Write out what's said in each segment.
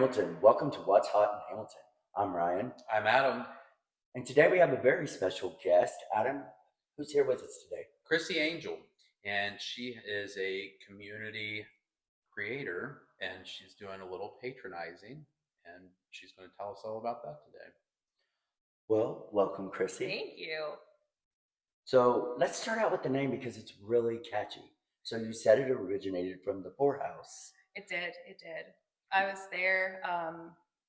Hamilton. Welcome to What's Hot in Hamilton. I'm Ryan. I'm Adam. And today we have a very special guest. Adam, who's here with us today? Chrissy Angel. And she is a community creator, and she's doing a little patronizing, and she's going to tell us all about that today. Well, welcome, Chrissy. Thank you. So let's start out with the name because it's really catchy. So you said it originated from the poorhouse. It did. I was there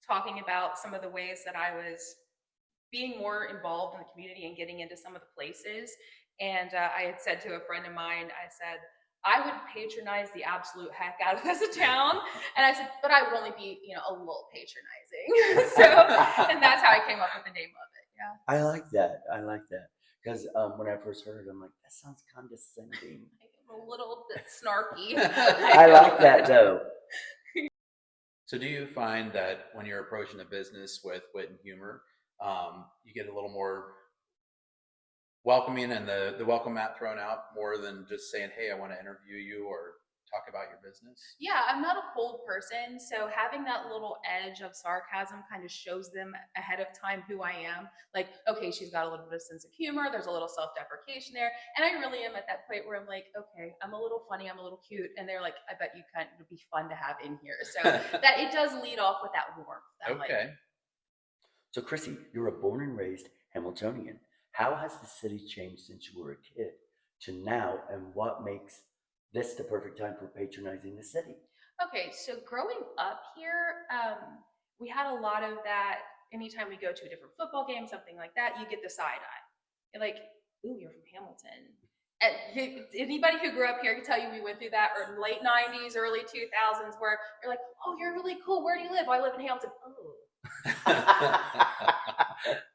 talking about some of the ways that I was being more involved in the community and getting into some of the places. And I had said to a friend of mine, I said, I would patronize the absolute heck out of this town. And I said, but I would only be, a little patronizing. And that's how I came up with the name of it. Yeah. I like that. Because when I first heard it, I'm like, that sounds condescending. A little bit snarky. I like that though. So do you find that when you're approaching a business with wit and humor, you get a little more welcoming and the welcome mat thrown out more than just saying, hey, I want to interview you or talk about your business? Yeah, I'm not a cold person, so having that little edge of sarcasm kind of shows them ahead of time who I am. Like, okay, she's got a little bit of sense of humor, there's a little self-deprecation there, and I really am at that point where I'm like, okay, I'm a little funny, I'm a little cute, and they're like, I bet you kind of would be fun to have in here. So that it does lead off with that warmth. Okay. So Chrissy, you're a born and raised Hamiltonian. How has the city changed since you were a kid to now, and what makes this the perfect time for patronizing the city? Okay, so growing up here, we had a lot of that. Anytime we go to a different football game, something like that, you get the side eye. You're like, ooh, you're from Hamilton. And anybody who grew up here can tell you we went through that, or late 90s, early 2000s, where you're like, oh, you're really cool. Where do you live? Well, I live in Hamilton. Oh.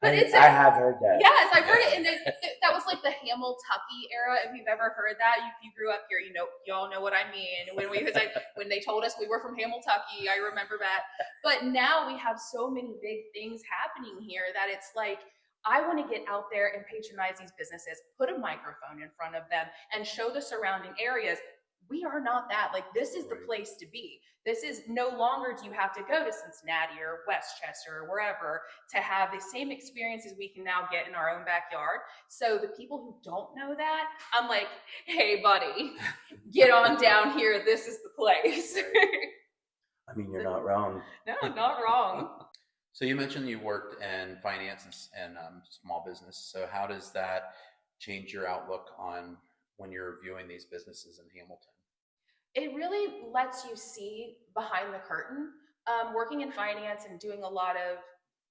But I have heard that. Yes, I've heard it, and that was like the Hamiltucky era. If you've ever heard that, if you grew up here, you all know what I mean. When they told us we were from Hamiltucky, I remember that. But now we have so many big things happening here that it's like, I want to get out there and patronize these businesses, put a microphone in front of them, and show the surrounding areas. We are not that. Like, this is the place to be. This is no longer do you have to go to Cincinnati or Westchester or wherever to have the same experiences we can now get in our own backyard. So the people who don't know that, I'm like, hey, buddy, get on down here. This is the place. I mean, you're not wrong. No, not wrong. So you mentioned you worked in finance and small business. So how does that change your outlook on when you're viewing these businesses in Hamilton? It really lets you see behind the curtain. Working in finance and doing a lot of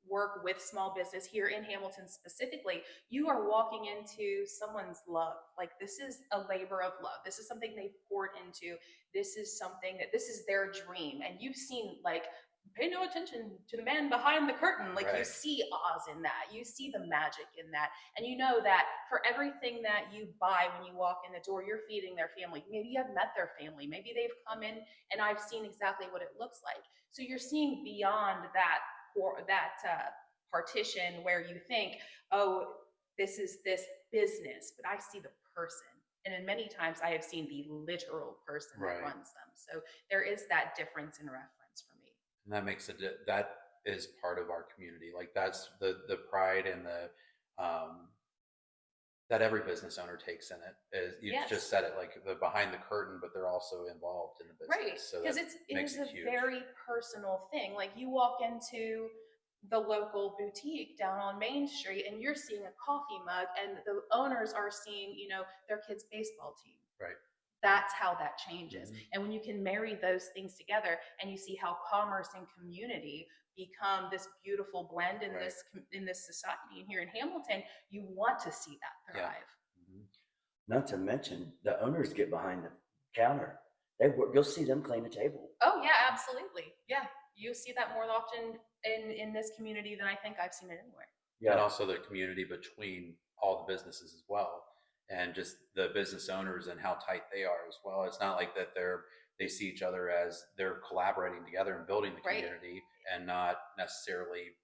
work with small business here in Hamilton specifically, you are walking into someone's love. Like, this is a labor of love. This is something they've poured into. This is their dream. And you've seen, like, pay no attention to the man behind the curtain. Like, You see Oz in that. You see the magic in that. And you know that for everything that you buy when you walk in the door, you're feeding their family. Maybe you have met their family. Maybe they've come in and I've seen exactly what it looks like. So you're seeing beyond that partition where you think, oh, this is this business, but I see the person. And in many times I have seen the literal person that runs them. So there is that difference in reference for me. And that makes that is part of our community. Like, that's the pride and the that every business owner takes in it. Is you've just said it, like, the behind the curtain, but they're also involved in the business. Right, so because it is a very personal thing. Like, you walk into the local boutique down on Main Street and you're seeing a coffee mug, and the owners are seeing, their kids' baseball team. Right. That's how that changes. Mm-hmm. And when you can marry those things together and you see how commerce and community become this beautiful blend in this society, and here in Hamilton, you want to see that thrive. Yeah. Mm-hmm. Not to mention the owners get behind the counter. You'll see them clean the table. Oh yeah, absolutely. Yeah, you see that more often in this community than I think I've seen it anywhere. Yeah, and also the community between all the businesses as well. And just the business owners and how tight they are as well. It's not like that they see each other as they're collaborating together and building the community, and not necessarily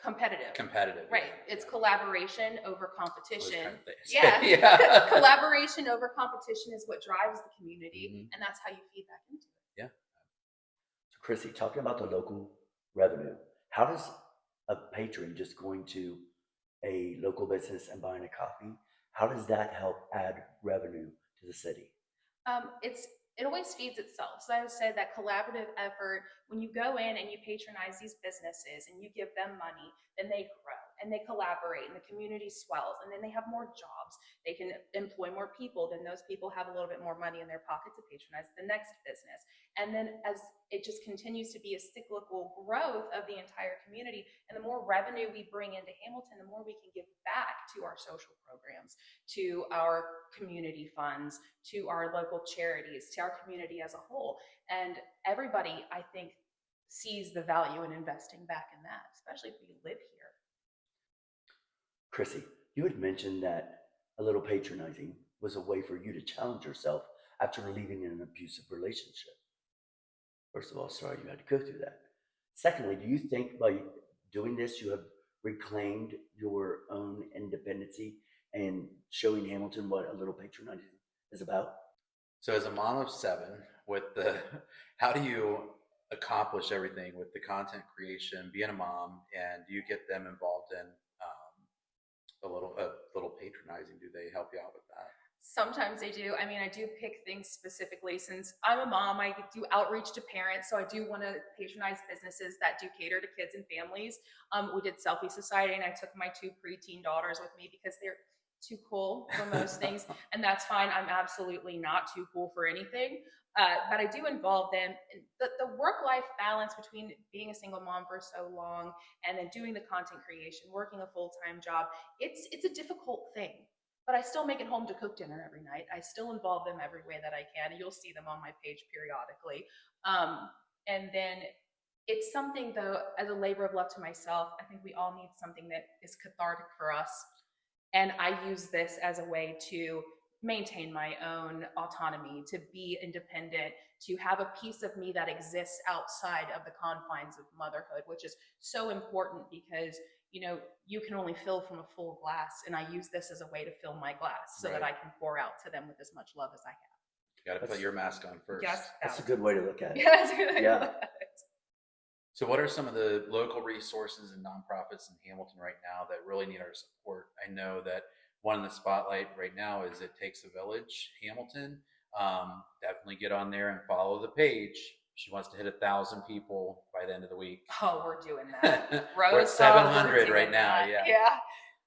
competitive. Right. It's collaboration over competition. Yeah. Collaboration over competition is what drives the community, and that's how you feed back into it. Yeah. So Chrissy, talking about the local revenue, how does a patron just going to a local business and buying a coffee, how does that help add revenue to the city? It always feeds itself. So I would say that collaborative effort, when you go in and you patronize these businesses and you give them money, then they grow and they collaborate and the community swells and then they have more jobs. They can employ more people. Then those people have a little bit more money in their pocket to patronize the next business. And then as it just continues to be a cyclical growth of the entire community, and the more revenue we bring into Hamilton, the more we can give back to our social programs, to our community funds, to our local charities, to our community as a whole. And everybody, I think, sees the value in investing back in that, especially if we live here. Chrissy, you had mentioned that a little patronizing was a way for you to challenge yourself after leaving an abusive relationship. First of all, sorry you had to go through that. Secondly, do you think by doing this you have reclaimed your own independency and showing Hamilton what a little patronizing is about? So as a mom of seven, with the how do you accomplish everything with the content creation, being a mom, and do you get them involved in a little patronizing? Do they help you out with that? Sometimes they do. I mean, I do pick things specifically since I'm a mom. I do outreach to parents, so I do want to patronize businesses that do cater to kids and families. We did Selfie Society, and I took my two preteen daughters with me because they're too cool for most things, and that's fine. I'm absolutely not too cool for anything, but I do involve them. The work-life balance between being a single mom for so long and then doing the content creation, working a full-time job, it's a difficult thing. But I still make it home to cook dinner every night. I still involve them every way that I can. You'll see them on my page periodically. And then it's something, though, as a labor of love to myself, I think we all need something that is cathartic for us. And I use this as a way to maintain my own autonomy, to be independent, to have a piece of me that exists outside of the confines of motherhood, which is so important because you can only fill from a full glass, and I use this as a way to fill my glass so that I can pour out to them with as much love as I have. You got to put your mask on first. Yes, That's a good way to look at it. yeah, that's a good Yeah. idea. So what are some of the local resources and nonprofits in Hamilton right now that really need our support? I know that one in the spotlight right now is It Takes a Village Hamilton. Definitely get on there and follow the page. She wants to hit 1,000 people by the end of the week. Oh, we're doing that. We're at 700 right now. That. Yeah. Yeah.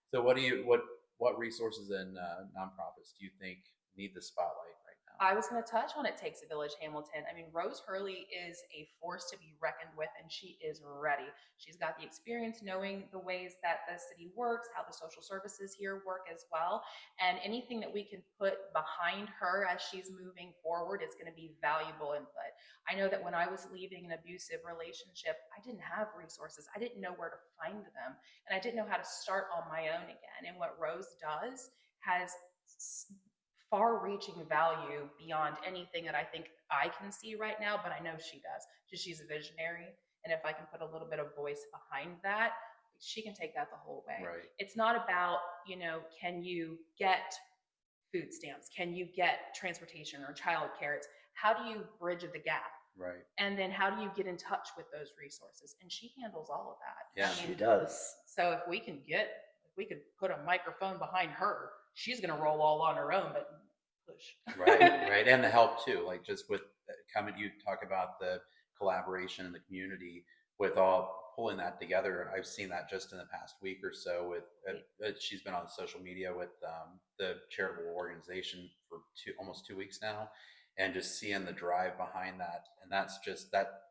So what resources and nonprofits do you think need the spotlight right now? I was going to touch on It Takes a Village Hamilton. I mean, Rose Hurley is a force to be reckoned with, and she is ready. She's got the experience knowing the ways that the city works, how the social services here work as well. And anything that we can put behind her as she's moving forward is going to be valuable input. I know that when I was leaving an abusive relationship, I didn't have resources. I didn't know where to find them, and I didn't know how to start on my own again. And what Rose does has far-reaching value beyond anything that I think I can see right now, but I know she does. She's a visionary, and if I can put a little bit of voice behind that, she can take that the whole way. Right. It's not about, can you get food stamps? Can you get transportation or childcare? It's how do you bridge the gap? Right. And then how do you get in touch with those resources? And she handles all of that. Yeah, she does. So if we could put a microphone behind her, she's going to roll all on her own, but push. Right. And the help too, like just with coming, you talk about the collaboration in the community with all pulling that together. I've seen that just in the past week or so with, she's been on social media with the charitable organization for almost 2 weeks now. And just seeing the drive behind that. And that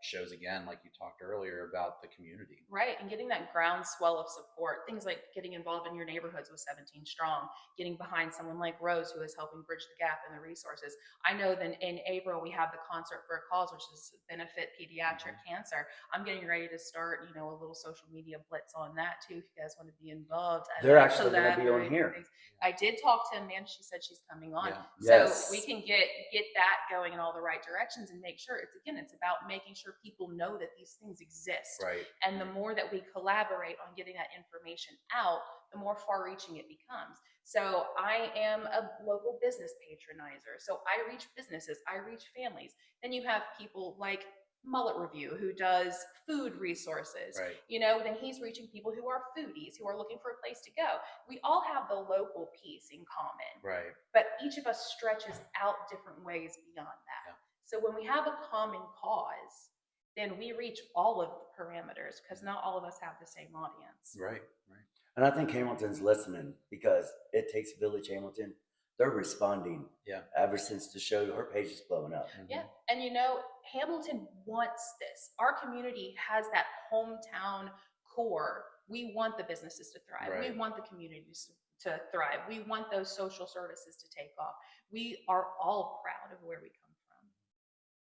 shows again, like you talked earlier about the community. Right. And getting that groundswell of support, things like getting involved in your neighborhoods with 17 Strong, getting behind someone like Rose, who is helping bridge the gap in the resources. I know that in April, we have the Concert for a Cause, which is benefit pediatric cancer. I'm getting ready to start, a little social media blitz on that too, if you guys want to be involved. They're actually going to be on here. I did talk to Amanda. She said she's coming on. Yeah. So we can get that going in all the right directions and make sure it's about making sure people know that these things exist. Right. And the more that we collaborate on getting that information out, the more far-reaching it becomes. So I am a local business patronizer. So I reach businesses, I reach families. Then you have people like Mullet Review, who does food resources. Right. You know, then he's reaching people who are foodies, who are looking for a place to go. We all have the local piece in common, Right. but each of us stretches out different ways beyond that. Yeah. So when we have a common cause, then we reach all of the parameters because not all of us have the same audience. Right. Right. And I think Hamilton's listening because it takes a village. Hamilton, they're responding. Yeah. Ever since the show, her page is blowing up. Yeah. And you know, Hamilton wants this. Our community has that hometown core. We want the businesses to thrive. Right. We want the communities to thrive. We want those social services to take off. We are all proud of where we come from.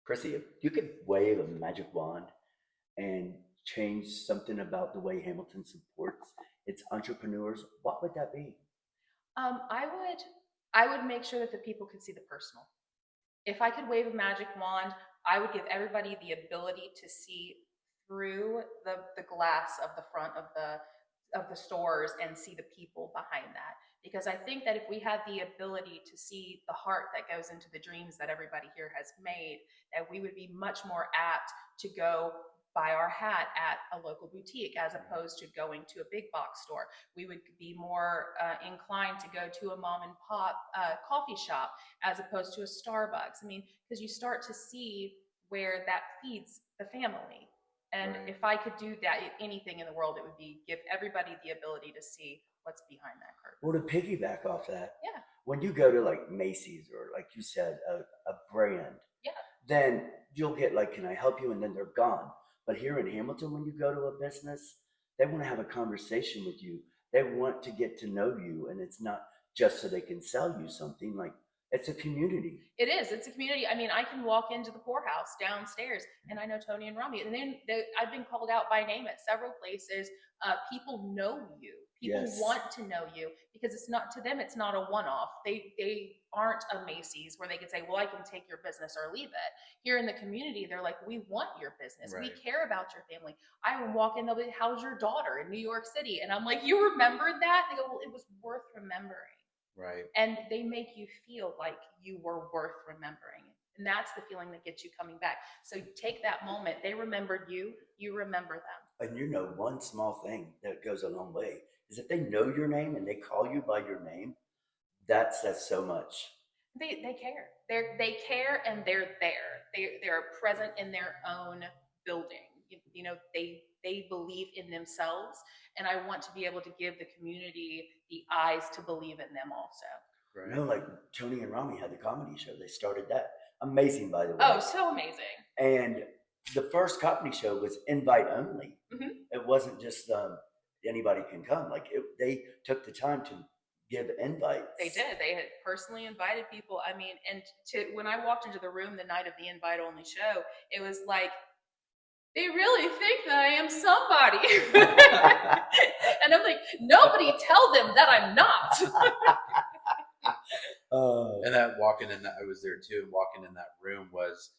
Chrissy, if you could wave a magic wand and change something about the way Hamilton supports its entrepreneurs, what would that be? I would make sure that the people could see the personal. If I could wave a magic wand, I would give everybody the ability to see through the glass of the front of the stores and see the people behind that. Because I think that if we had the ability to see the heart that goes into the dreams that everybody here has made, that we would be much more apt to go buy our hat at a local boutique as opposed to going to a big box store. We would be more inclined to go to a mom and pop coffee shop as opposed to a Starbucks. I mean, because you start to see where that feeds the family. And Right. if I could do that, anything in the world, it would be give everybody the ability to see what's behind that curtain. Well, to piggyback off that, Yeah. when you go to like Macy's or like you said, a brand, Yeah. then you'll get like, can I help you? And then they're gone. But here in Hamilton, when you go to a business, they want to have a conversation with you. They want to get to know you. And it's not just so they can sell you something. Like, it's a community. It is. It's a community. I mean, I can walk into the poorhouse downstairs and I know Tony and Rami. And then I've been called out by name at several places. People know you. People Yes. want to know you because it's not, to them, it's not a one-off. They aren't a Macy's where they can say, well, I can take your business or leave it. Here in the community, they're like, we want your business. We Right. care about your family. I would walk in, they'll be, how's your daughter in New York City? And I'm like, you remembered that? They go, well, it was worth remembering. Right. And they make you feel like you were worth remembering. And that's the feeling that gets you coming back. So you take that moment. They remembered you, you remember them. And you know, one small thing that goes a long way is if they know your name and they call you by your name, that says so much. They care. They care and they're there. They're present in their own building. You know, they believe in themselves. And I want to be able to give the community the eyes to believe in them also. Right. You know, like Tony and Rami had the comedy show. They started that. Amazing, by the way. Oh, so amazing. And the first comedy show was invite only. Mhm. It wasn't just anybody can come. Like they took the time to give invites. They did. They had personally invited people. I mean, and when I walked into the room the night of the invite only show, it was like, they really think that I am somebody. And I'm like, nobody tell them that I'm not. And that walking in that, I was there too, and walking in that room was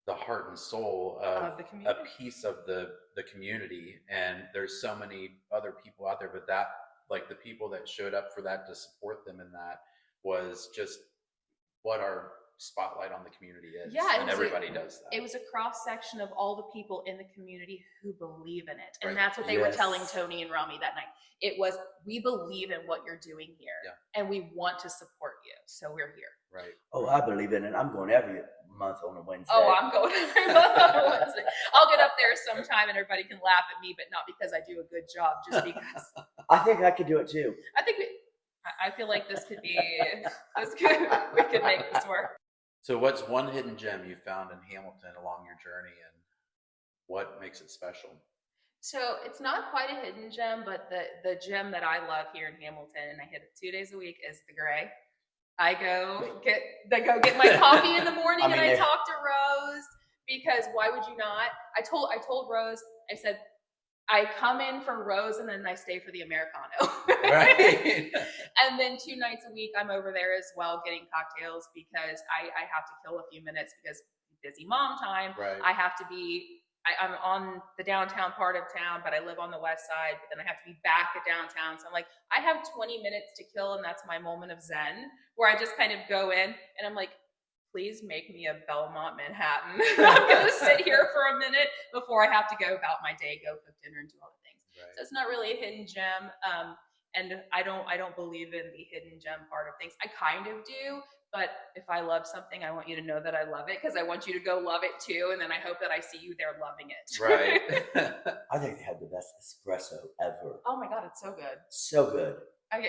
the heart and soul of the a community. piece of the community. And there's so many other people out there, but that, like the people that showed up for that to support them in that was just what our spotlight on the community is. Yeah, and everybody does that. It was a cross section of all the people in the community who believe in it. And Right. that's what they were Yes. telling Tony and Rami that night. It was, we believe in what you're doing here. Yeah. And we want to support you. So we're here. Right. Oh, I believe in it. I'm going every month on a Wednesday. Oh, I'm going every month on Wednesday. I'll get up there sometime and everybody can laugh at me, but not because I do a good job, just because I think I could do it too. I feel like we could make this work. So what's one hidden gem you found in Hamilton along your journey, and what makes it special? So it's not quite a hidden gem, but the gem that I love here in Hamilton, and I hit it 2 days a week, is the Gray. I go get my coffee in the morning, and I talk to Rose, because why would you not? I told Rose, I said, I come in for Rose and then I stay for the Americano. Right. And then 2 nights a week I'm over there as well getting cocktails, because I have to kill a few minutes because busy mom time. Right. I have to be, I'm on the downtown part of town, but I live on the west side, but then I have to be back at downtown. So I'm like, I have 20 minutes to kill, and that's my moment of zen, where I just kind of go in and I'm like, please make me a Belmont Manhattan. I'm going to sit here for a minute before I have to go about my day, go cook dinner and do all the things. Right. So it's not really a hidden gem. And I don't believe in the hidden gem part of things. I kind of do, but if I love something, I want you to know that I love it because I want you to go love it too. And then I hope that I see you there loving it. Right. I think they have the best espresso ever. Oh my God, it's so good. So good.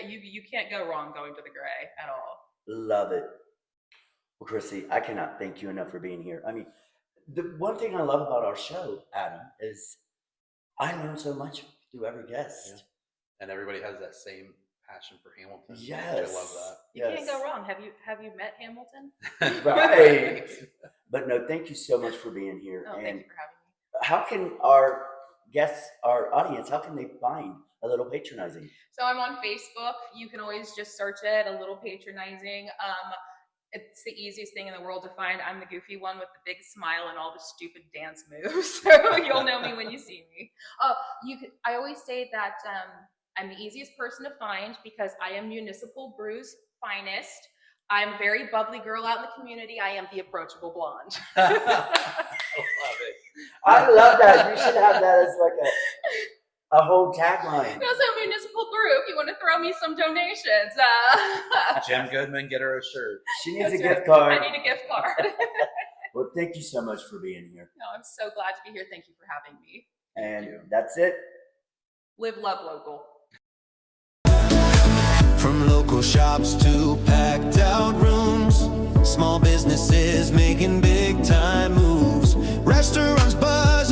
You can't go wrong going to the Gray at all. Love it. Well, Chrissy, I cannot thank you enough for being here. I mean, the one thing I love about our show, Adam, is I learn so much through every guest. Yeah. And everybody has that same passion for Hamilton. Yes. I love that. You can't go wrong. Have you met Hamilton? Right. But no, thank you so much for being here. Oh, and thank you for having me. how can our guests, our audience, how can they find A Little Patronizing? So I'm on Facebook. You can always just search it, A Little Patronizing. It's the easiest thing in the world to find. I'm the goofy one with the big smile and all the stupid dance moves. So you'll know me when you see me. I always say that I'm the easiest person to find because I am Municipal Brew's finest. I'm a very bubbly girl out in the community. I am the approachable blonde. I love it. I love that. You should have that as like a whole tagline. Also, Municipal Brew, if you want to throw me some donations. Jim Goodman, get her a shirt. She needs a That's gift right. card. I need a gift card. Well, thank you so much for being here. No, I'm so glad to be here. Thank you for having me. And you. that's it. Live, love, local. From local shops to packed out rooms, small businesses making big time moves, restaurants, bars